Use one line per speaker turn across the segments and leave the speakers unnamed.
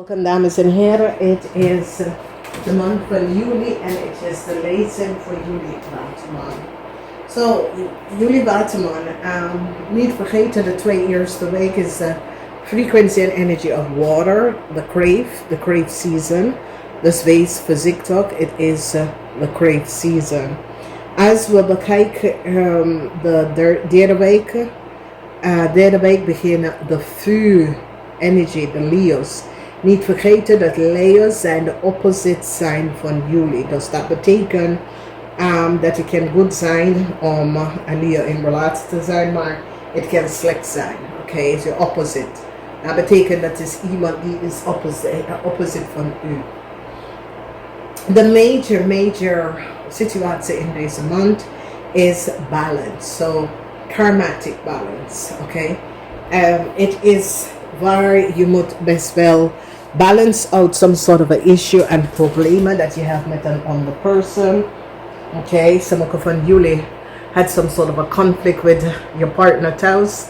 Welcome, dames en heren. It is the month van Juli and it is the Lezing for Juli WATERMAN. So, Juli WATERMAN, niet vergeten de 2 eerste week is the frequency and energy of water, the crave season. Dus wees voorzichtig, it is the crave season. Als we bekijken de derde week beginnen de vuur energy, de Leo's. Niet vergeten dat Leo's zijn de opposite zijn van Juli. Dus dat betekent dat het kan goed zijn om een Leo in relatie te zijn, maar het kan slecht zijn. Oké, is je opposite. Dat betekent dat is iemand die is opposite van u. De major situatie in deze maand is balance. So, karmatic balance. Oké. It is waar je moet best wel balance out some sort of a issue and problemen that you have met an other person. Okay, sommige van jullie had some sort of a conflict with your partner thuis.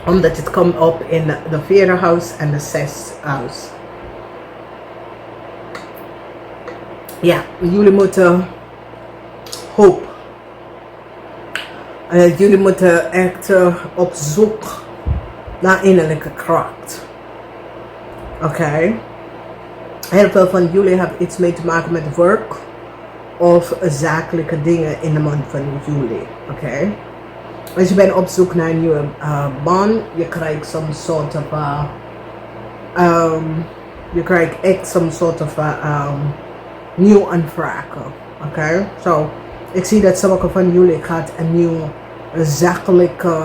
Omdat het komt op in de 4e house en de 6th house. Ja, jullie moeten hoop. Jullie moeten echt op zoek naar innerlijke kracht. Oké. Heel veel van jullie hebben iets mee te maken met werk of zakelijke dingen in de maand van juli. Oké. Als je bent op zoek naar een nieuwe baan, je krijgt some sort of nieuw aanvragen. Oké. So, ik zie dat sommige van jullie gaat een nieuw zakelijke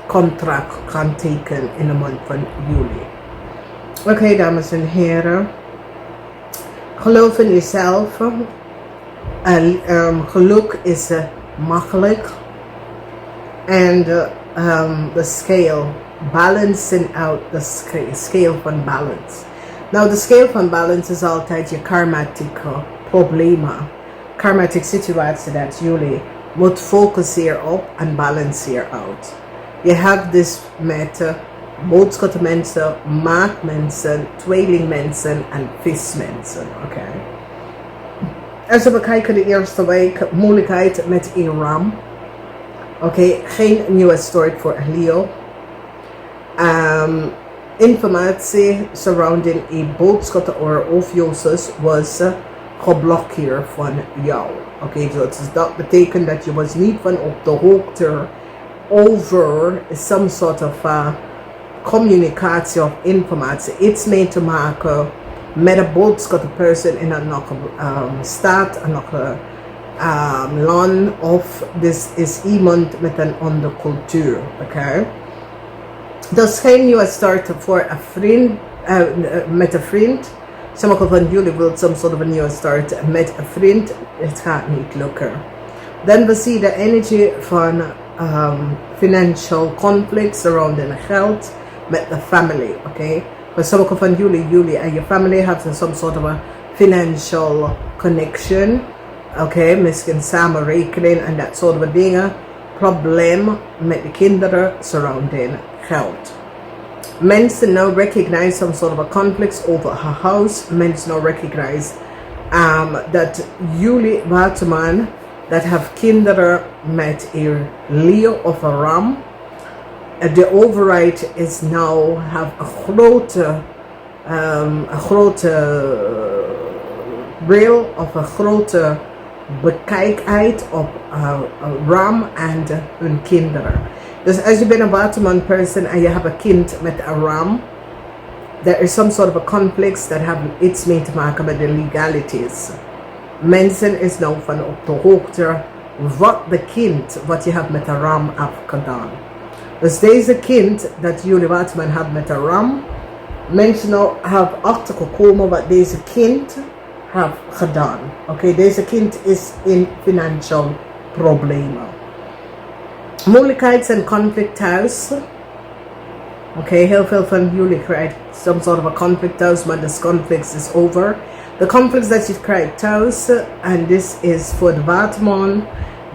contract gaan tekenen in de maand van juli. Oké, dames en heren. Geloof in jezelf. Geluk is makkelijk. En de scale. Balancing out the scale van balance. Nou, de scale van balance is altijd je karmatic problemen. Karmatic situatie dat jullie moet focussen hierop en balance hieruit. Je hebt dus met boodschappenmensen, maakmensen, tweelingmensen en vismensen. Oké. Als we bekijken de eerste week, moeilijkheid met Iran. Oké, geen nieuwe start voor Leo. Informatie surrounding a boodschap of Jozef was geblokkeerd van jou. Oké, dus dat betekent dat je was niet van op de hoogte over some sort of communicatie of informatie. Iets mee te maken met een boodschap, een persoon in een staat, een land of this is iemand met een andere cultuur. Oké. Dus geen nieuwe start voor een vriend, met een vriend. Sommige van jullie willen some sort of a new start met een vriend. Het gaat niet lukken. Dan we zien de energie van financial conflicts surrounding geld met de family. Oké. For sommige van jullie en je family have some sort of a financial connection. Oké, misschien samenrekening en dat soort van dingen. Probleem met de kinderen surrounding geld. Mensen now recognize some sort of a conflicts over her house. Mensen now recognize that Juli WATERMAN that have kinderen met een Leo of a Ram. The override is now have a grote bril of een grote bekijkheid op Ram en hun kinderen. Dus als je bent een WATERMAN person en je hebt een kind met een Ram, there is some sort of a conflicts that have iets mee te maken met de legalities. Mensen is nou van op de hoogte wat je hebt met een Ram afgedaan. Dus deze kind dat jullie WATERMAN hebben met een Ram, mensen nou hebben achtergekomen wat deze kind heeft gedaan. Oké, deze kind is in financial problemen. Moeilijkheid en conflict thuis. Oké, heel veel van jullie krijgen some sort of a conflict thuis, maar this conflict is over. The conflicts that you krijgt thuis, and this is for the WATERMAN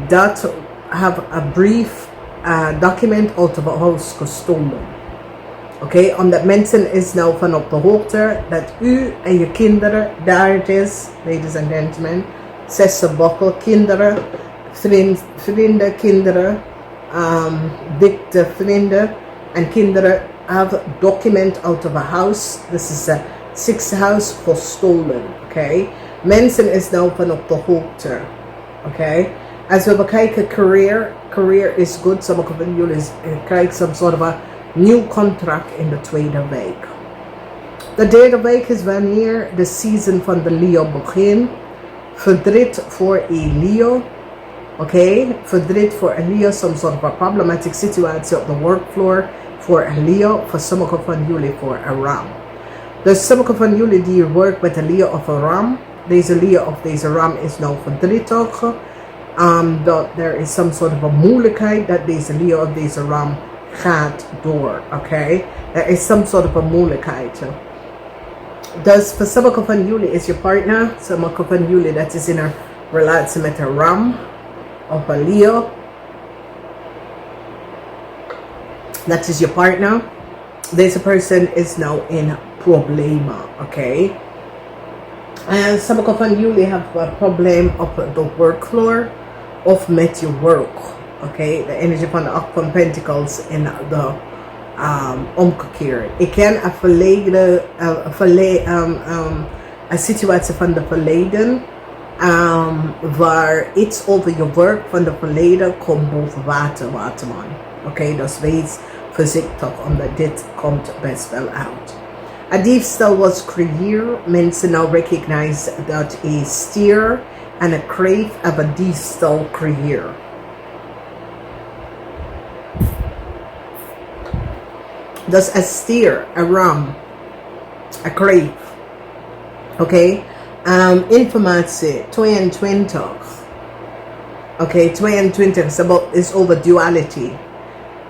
that have a brief document out of a house gestolen. Oké, omdat mensen is nou van op de hoogte dat u en je kinderen, daar het is, ladies and gentlemen, zesde bokkel, kinderen, vrienden, kinderen, dikte vrienden en kinderen have document out of a house. This is a sixth house for stolen. Okay, mensen is nou van op de hoogte. Okay, als we bekijken career is good. Sommige van jullie krijgen some sort of a new contract in de tweede week. De derde week is wanneer de season van de Leo begint. Verdriet voor een Leo. Okay, verdriet voor een Leo, some sort of a problematic situatie op de workfloor voor een Leo, voor sommige van jullie voor een ram. Dus sommige van jullie die werken met een Leo of een ram, deze Leo of deze ram is nou verdrietig. Dat er is some sort of a moeilijkheid dat deze Leo of deze ram gaat door. Okay, er is some sort of a moeilijkheid. Dus voor sommige van jullie is je partner, sommige van jullie dat is in een relatie met een ram of een Leo. Dat is je partner. Deze persoon is nou in problemen. Oké. En sommige van jullie hebben een probleem op de workfloor of met je work. Oké, de energie van de 8 van Pentacles in de omgekeerd. Ik ken een situatie van de verleden waar iets over je werk van de verleden komt boven waterman. Oké, dus wees voorzichtig omdat dit komt best wel uit. Een diefstal was creëerd. Mensen nou recognize dat een stier en een crave hebben een diefstal creëerd. Dus een stier, een ram, een crave. Oké, informatie 22. Oké, 22 is over duality.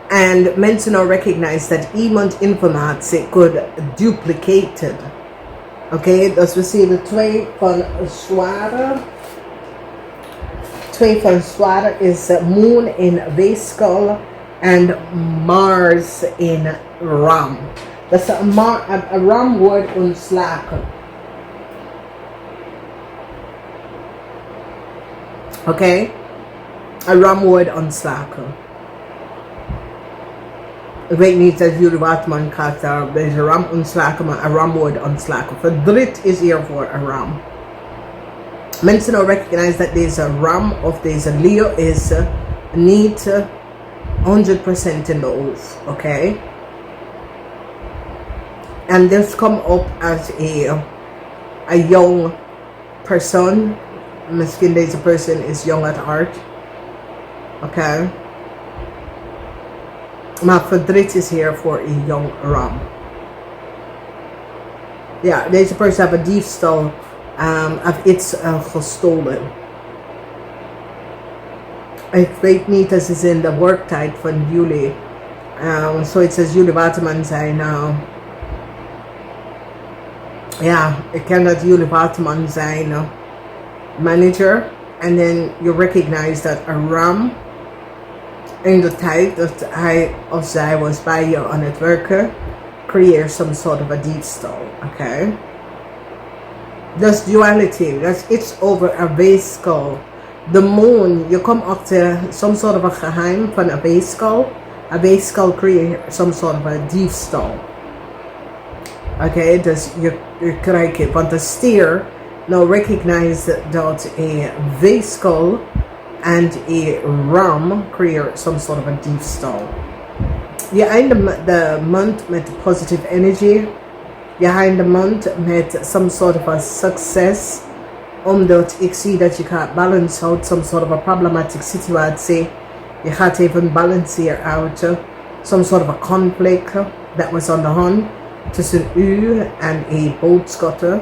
En mensen nou recognize dat iemand informatie could duplicated. Oké, dus we zien de 2 van zware. 2 van zware is moon in weeskal en Mars in ram. Dat is een ram wordt ontslagen. Oké, een ram wordt ontslagen. Ik weet niet dat jullie waterman gaat daar deze ram ontslagen, maar een ram wordt ontslagen. Verdriet is hier voor een ram. Mensen nou recognize dat deze ram of deze Leo is niet 100% in de oog. Oké? En dit komt op als een jong persoon. Misschien deze persoon is jong at heart. Oké? Maar verdriet is hier voor een jong ram. Ja, deze persoon heeft een diefstal of iets gestolen. Ik weet niet, als het in de werktijd van jullie. Zoiets als jullie waterman zijn. Ja, ik ken dat jullie waterman zijn manager. En then you recognize dat een ram in de tijd dat hij of zij was bij je aan het werken, creëer some sort of a diefstal. Oké? Dus duality, dat is iets over een weeskal. De moon, je komt achter some sort of a geheim van een weeskal. Een weeskal creëert some sort of a diefstal. Oké, dus je krijgt het. Want de stier nou recognize dat een weeskal and a ram create some sort of a diefstal. Je eindigt de maand met positive energy. Je eindigt de maand met some sort of a success. Omdat ik zie dat je gaat balance out some sort of a problematic situatie. Je gaat even balanceren uit some sort of a conflict that was on the hand tussen u en een boodschatter.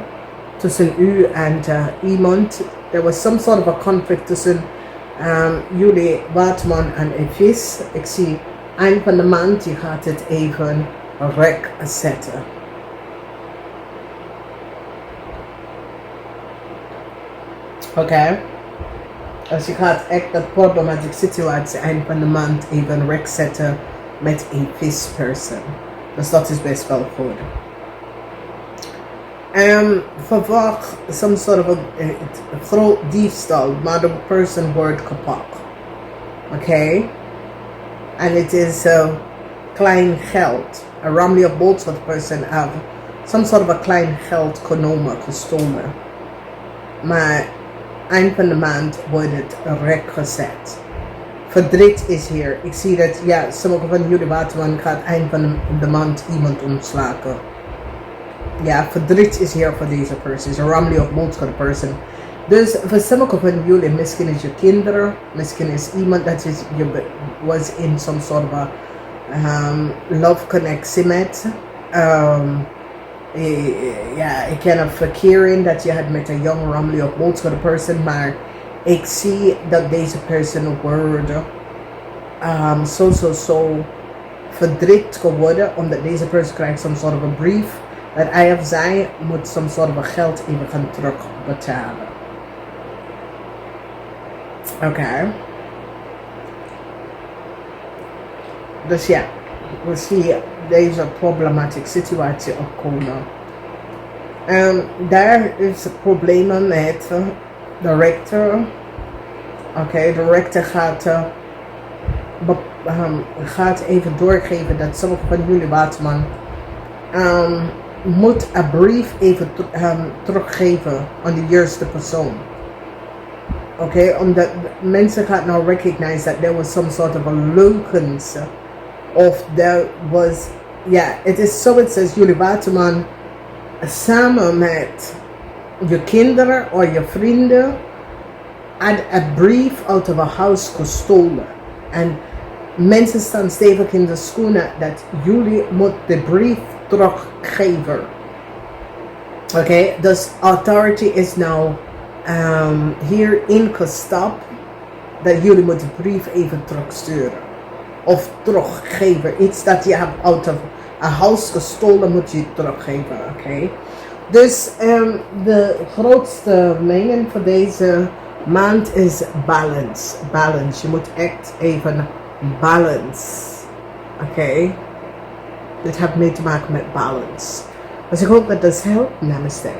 Tussen u en iemand. There was some sort of a conflict tussen jullie waterman en een vis. Ik zie eind van de maand, je gaat het even rek zetten. Oké. Dus je gaat echt dat problematische situatie eind van de maand even rek zetten met een visperson. Dus dat is best wel goed. Verwacht some sort of a groot diefstal, maar de person wordt kapot. Oké? En het is klein geld. A ramly of both sort of person have some sort of a klein geld gestolen. Maar eind van de maand wordt het rechtgezet. Verdriet is hier. Ik zie dat, ja, sommige van jullie waterman gaat eind van de maand iemand ontslagen. Ja, verdriet is hier voor deze person. It's a ramly of both for the person. Dus voor sommige van jullie, misschien is je kinderen, misschien is iemand dat je was in some sort of a love connectie met. Ja, ik ken een verkeer in dat je had met een young ramly of both for the person, maar ik zie dat deze person wordt zo verdriet geworden, omdat deze person krijgt some sort of a brief dat hij of zij moet some sort of a geld even gaan terugbetalen. Oké. Dus ja, we zien deze problematische situatie opkomen. Daar is problemen met de rechter. Oké, de rechter gaat even doorgeven dat sommige van jullie waterman moet een brief even teruggeven aan de juiste persoon. Oké, omdat mensen gaan nou recognize that there was some sort of a leugens. Of there was, ja, het is zoiets als jullie waterman samen met je kinderen of je vrienden had een brief uit of een huis gestolen. En mensen staan stevig in de schoenen dat jullie moet de brief teruggeven. Oké, dus authority is nou hier ingestapt dat jullie moeten de brief even terugsturen. Of teruggeven. Iets dat je hebt uit een huis gestolen moet je teruggeven. Oké. Dus de grootste mening voor deze maand is balance. Balance. Je moet echt even balance. Oké. Dit heeft mee te maken met balance. Dus ik hoop dat dat helpt. Namaste.